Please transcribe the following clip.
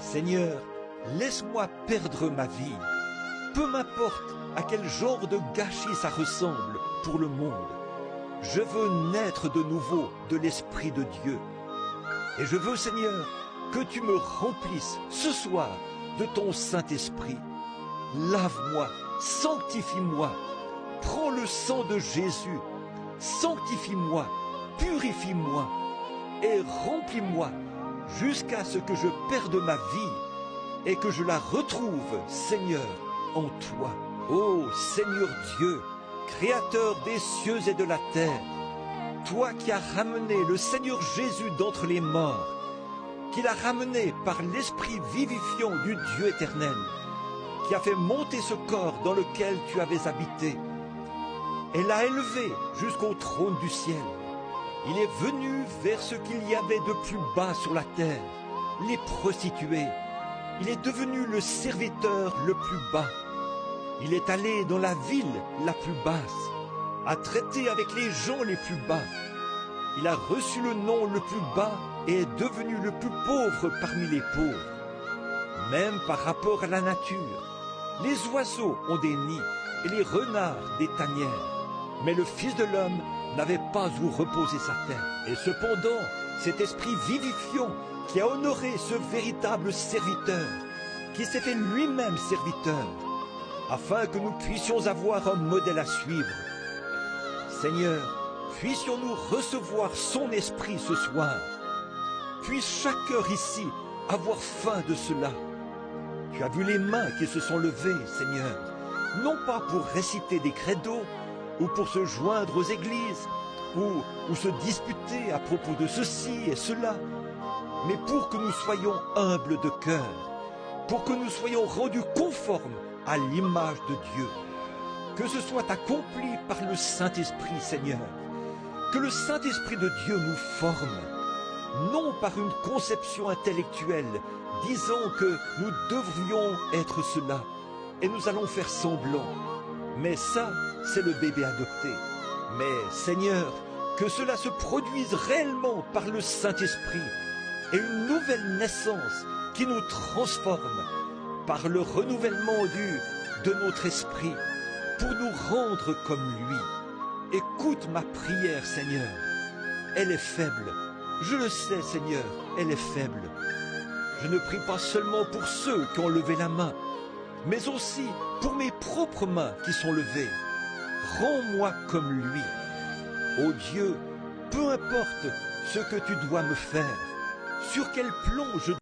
Seigneur, laisse-moi perdre ma vie. Peu m'importe à quel genre de gâchis ça ressemble pour le monde. Je veux naître de nouveau de l'Esprit de Dieu. Et je veux, Seigneur, que tu me remplisses ce soir de ton Saint-Esprit. Lave-moi, sanctifie-moi. Prends le sang de Jésus, sanctifie-moi, purifie-moi et remplis-moi jusqu'à ce que je perde ma vie et que je la retrouve, Seigneur, en toi. Ô Seigneur Dieu, Créateur des cieux et de la terre, toi qui as ramené le Seigneur Jésus d'entre les morts, qui l'as ramené par l'Esprit vivifiant du Dieu éternel, qui a fait monter ce corps dans lequel tu avais habité, et l'a élevé jusqu'au trône du ciel. Il est venu vers ce qu'il y avait de plus bas sur la terre, les prostituées. Il est devenu le serviteur le plus bas. Il est allé dans la ville la plus basse, a traité avec les gens les plus bas. Il a reçu le nom le plus bas et est devenu le plus pauvre parmi les pauvres. Même par rapport à la nature, les oiseaux ont des nids et les renards des tanières. Mais le Fils de l'homme n'avait pas où reposer sa tête. Et cependant, cet esprit vivifiant qui a honoré ce véritable serviteur, qui s'est fait lui-même serviteur, afin que nous puissions avoir un modèle à suivre. Seigneur, puissions-nous recevoir son esprit ce soir. Puisse chaque cœur ici avoir faim de cela. Tu as vu les mains qui se sont levées, Seigneur, non pas pour réciter des credos, ou pour se joindre aux églises, ou se disputer à propos de ceci et cela, mais pour que nous soyons humbles de cœur, pour que nous soyons rendus conformes à l'image de Dieu. Que ce soit accompli par le Saint-Esprit, Seigneur, que le Saint-Esprit de Dieu nous forme, non par une conception intellectuelle disant que nous devrions être cela, et nous allons faire semblant. Mais ça, c'est le bébé adopté. Mais, Seigneur, que cela se produise réellement par le Saint-Esprit et une nouvelle naissance qui nous transforme par le renouvellement de notre esprit pour nous rendre comme lui. Écoute ma prière, Seigneur. Elle est faible. Je le sais, Seigneur, elle est faible. Je ne prie pas seulement pour ceux qui ont levé la main, mais aussi pour mes propres mains qui sont levées. Rends-moi comme lui. Ô Dieu, peu importe ce que tu dois me faire, sur quel plan je